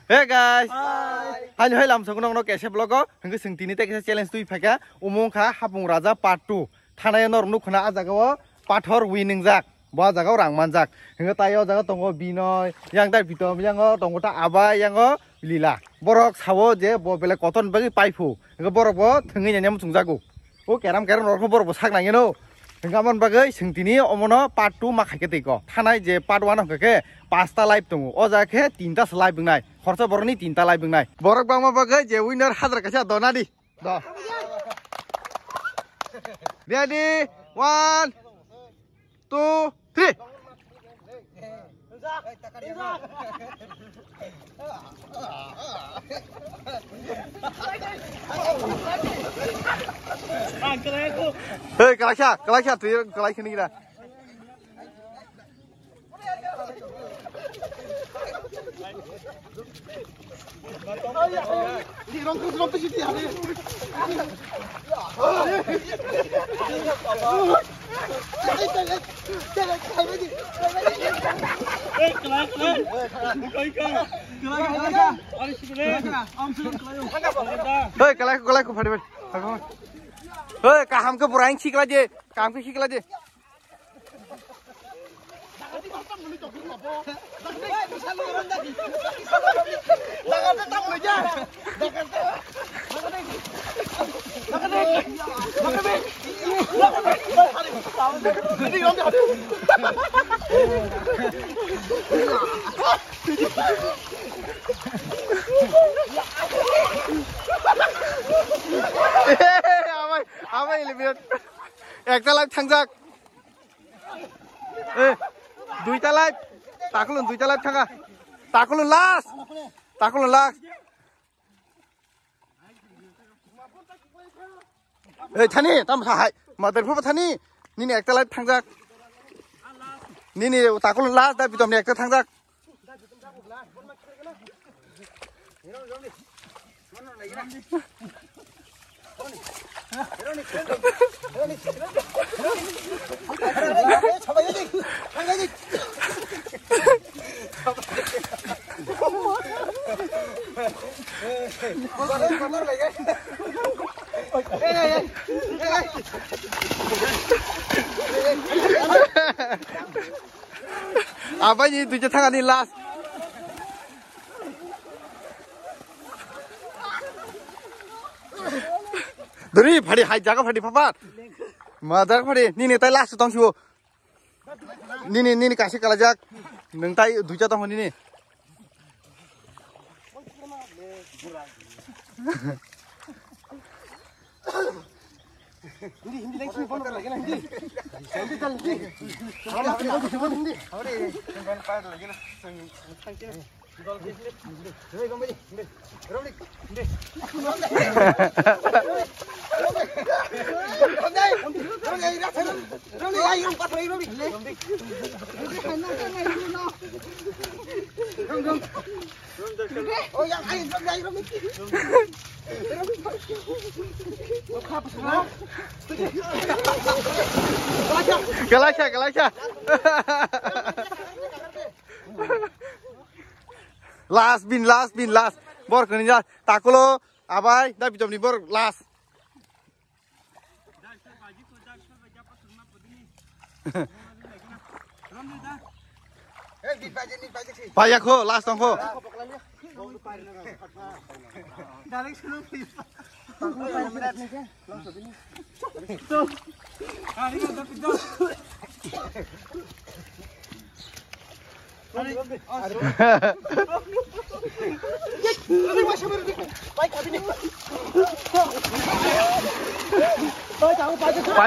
Hey guys. Hai hai lam song nong no kese blogo. Hengke sing tini te kese challenge tui phaka. Umong kha hapung raja part 2. Thanai nor nu khona ajagao pathor winning jak. Ba jagao rangman jak. Hengke tayo jaga tongo binoy. Yang dai bitom yango tongo ta abai yango lila. Borok sawo je bo bele koton bagi paifu. Hengke borok bo thengi nyam sungjago. O keram nor ko borok bo sak nangeno. Hengkamon bagai sing tini omono part 2 makhake teko. Thanai je part 1 hengke 5টা লাইভ দङ অ जाखे 3টা লাইভ बुंनाय खरसा बरनि 3টা लाइभ बुंनाय बरक बांमा बागै जे विनर हाजार कासे दना दि the ready 1 2 3 Hei kalaksa tu kalak sini kita Hei kalak fadi fadi hei kaham ke buraing sikla je kaham ke sikla je Amai lebih ekta live tangjak duita live takulun duita live tanga takulun last thani tam sahai mother phu thani nini ekta live tangjak nini takulun last da bitom ni ekta tangjak apa ini tujuh tangan ini last Duri phadi hai jaga phadi phapat madar phadi nini tai last tong sibo nini kasi kalajak nang tai duja tong nini hindi lang sibo na lagi na hindi hindi tal hindi hindi sibo hindi ore ban pa lagi na thank you Hei kembali, Rolik, Kalaksa. Last bin. Bor kini takulo abai dah bitom ni bor last. Payah ko last tong ko.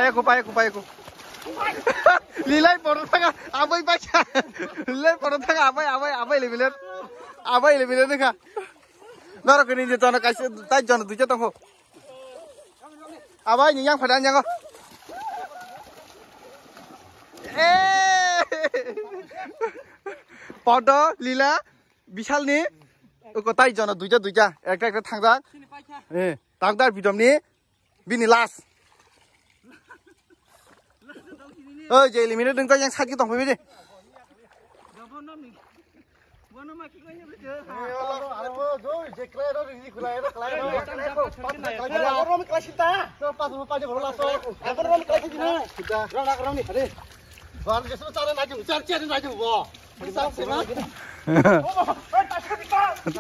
Payahku. Lilai porot tanga abai baca. Lilai porot tanga abai lebih lihat ni kah? Nara kini je tanah kasih taj jangan tujuh tangko. Abai ni yang padan yang ko. Podo lila বিশাল ni kotai jangan tujuh ekta tangjak tangdar bitom ni bini last je eliminate dengkau yang sakit tong bebe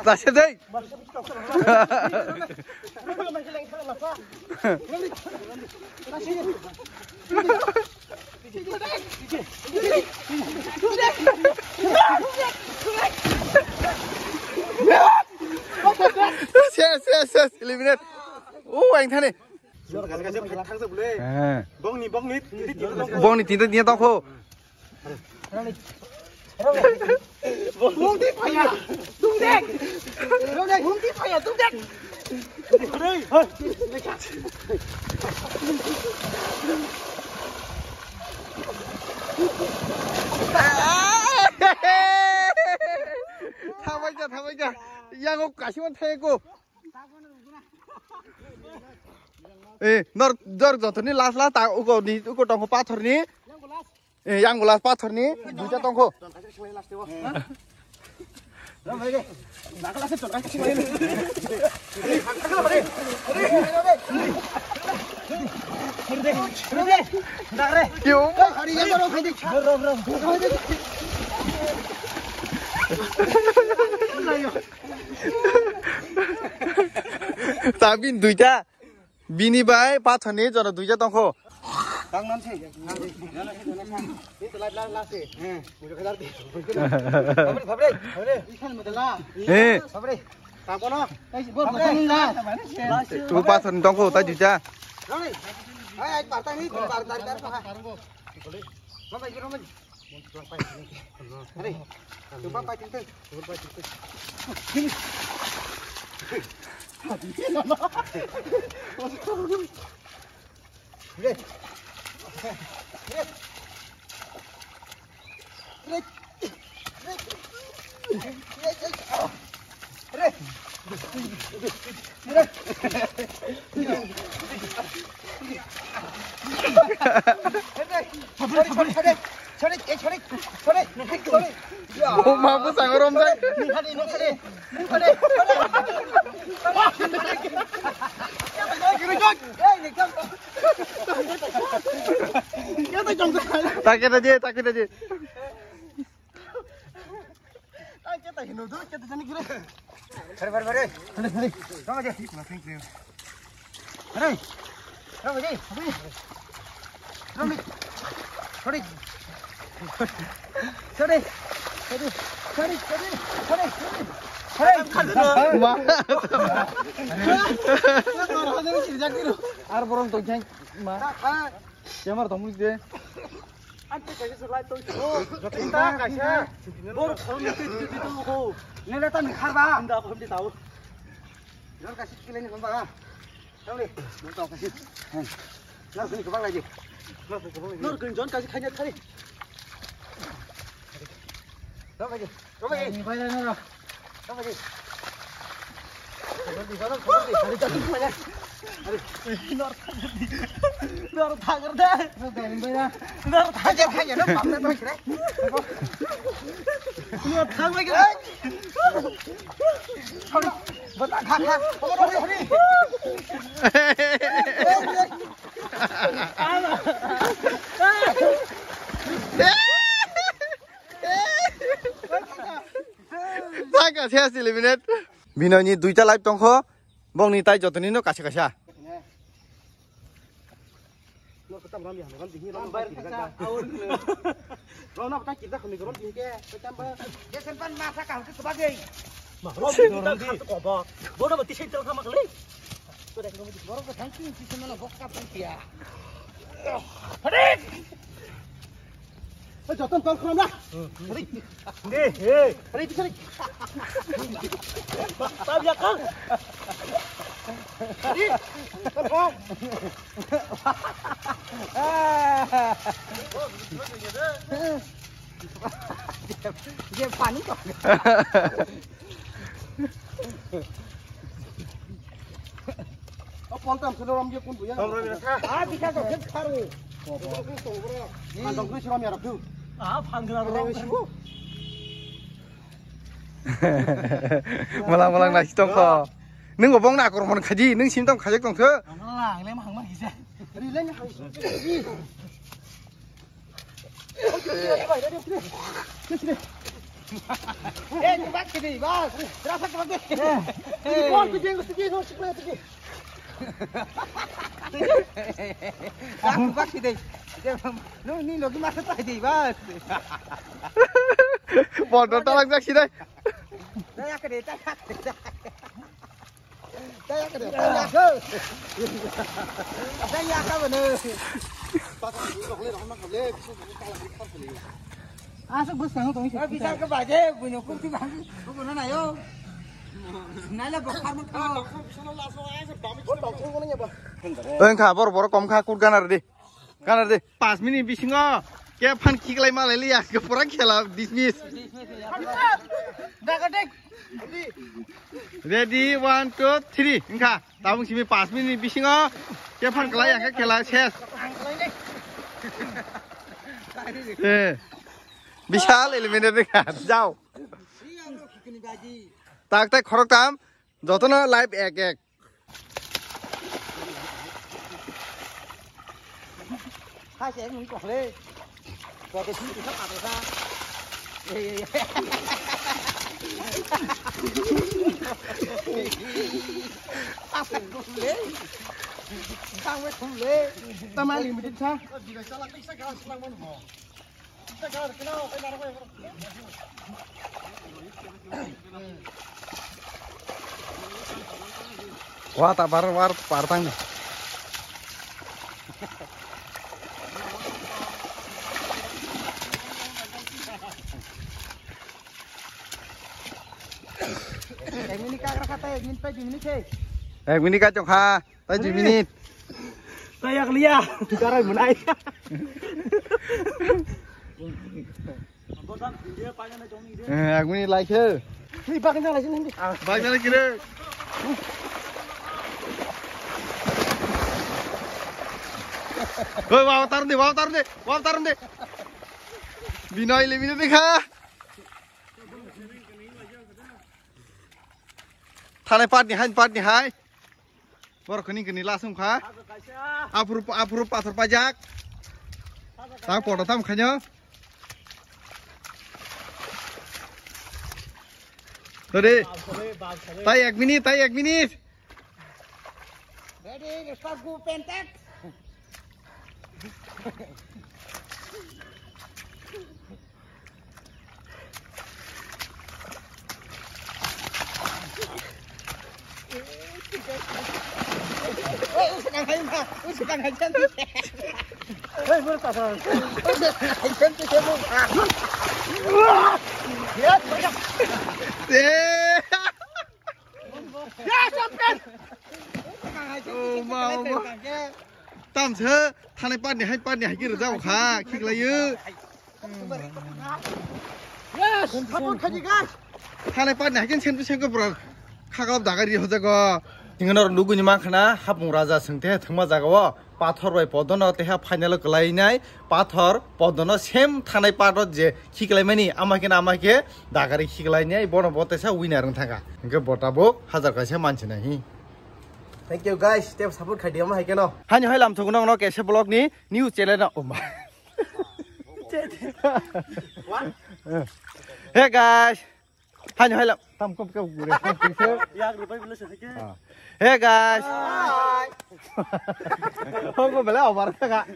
Tasya deh. Yes, eliminate. Anh thay này. Bong ni tinta dia tahu ko. Bung tiếp phải à? Tung đen. Bung tiếp phải à? Tung đen. Đây. Tham aja. Yang aku kasih man theko. Nor jotor ni last tak uko tongko pathor ni. Yang gulas pathor ni duita tongko. Tapi duita bini bay pathor ni jono duita tongko. Tangan sih. Itu last sih. Mudah kedar di. Fabri. Ikan mudahlah. Fabri. Tapono. Tu pathor ni tongko ta duita. Rami. Ay, partai ni, partai pa. Ramai. Hari. Coba pa tintin. Mampu sang rom deh. Takut aja. Ar borong tuh jeng, jamar tamu deh. Ante kasih selai tuh. Kita kasih. Bor kalau itu ko. Nelatan kharba. Anda aku hindi tahu. Jangan kasih kalian ini bang. Tahu nih. Mau tahu kasih. Nor kini kebang lagi. Nor kini jangan kasih kanyat kali. Tahu lagi. Ini bayar nor. Tahu lagi. Di sana. Hari jatuh banyak. Nor thagar deh. Nor thagar kaya no pamna to kire. Nor thag lagi. Hori. Bata khak. Hori. Thaga শেষ eliminate. Binoni duita live tongkho. Bong ni tai jotoni no kasih. Nó có tầm làm gì nó thì nó bay ra nó bắt kita không có gì kia cái tầm cái sân pan mà sao cả cái bác gì mà nó đi nó đi có bò bố nó mà tí chơi chơi không mặc lấy tôi đây nó đi bố nó thắng cái sân nó bóc cặp cái kia đi cho tôm con không đó đi đi đi đi tao giặc không đi con dia panik kok Pontam seloram dia pun buya. Bisa kok dia karu. Kandong kuwi siram ya rabu. Panggelar orang sibu. malang malang nasi tongko neng gobong nak korban kaji neng sim tong kajak tong ke Lang lem hang mah isa. Ri len hang. Eh, tu bak sini, bas. Terasa ke bak. Oh, tu jeng, tu sebelah tu. Aku bak sini. Nu ni logi masa tak di, bas. bodoh talang jak sini Dah ke dia, tak. Dah ke dia. Dah. Dah ya ka benar. Asal bos sangat tu. Bisa ke baje, punya kunci bang. Bukan na yo. Nala bakar mak kau. eng kha bor kom kha kut ganar de 5 minit bisingo ke phan khiklai malai liya ke pura khela dismiss Dah ke dek. ready 1 2 3 eng kha tabung simi 5 minit bisingo ke phan kelai ya khela ses বিশাল এলিমেন্টের দেখা যাও তাক তাক খরক তাম যত না লাইভ এক এক Hai sẽ muốn quảng lên. Có cái thứ sắp ạt ra. Ta phải không lấy. Ta mới không lấy. Ta mang liền một chút sao? wah tak war partang nih Cái mini ca kata min pa di minit eh. minit ka chong ha tai 2 minit Saya kelia. Cara menai. minit like here Ni pakai jalan sini ni. bagna lagi kira Oi wow tarum deh Binoy le minit dekha Thanai part ni hai bor kini lasum kha apur pathor pajak tang poto tam khanyo Tadi tai 1 minit Ready, start go pentak. Sedang hai cantik. Hei, berapa? Hai cantik kamu. Ya, banyak. Ya, sampai. Oh mau tam se thanai part ni hai kira jau kha khikla yu Yes, sabun kaji guys. thanai part ni hakin sen ko bro khagab dagari hoja go ingano luguni mankhana hapung raja sengte thangma jagawo pathor bai podono teha final klai nai pathor podono sem thanai part je khiklai mani amake dagari khiklai nai bono botesa winner ang thanga ingke botabo 1000 kaisa manchi nahi Thank you guys. Step support khai diam hai keno. Hanya hai lam thogno no kese blog ni new channel na oma Hey guys hanya hai lam tam kom ke gure Ya, rupai bila sedikit. Hey guys Bye. Không có phải là ở mặt các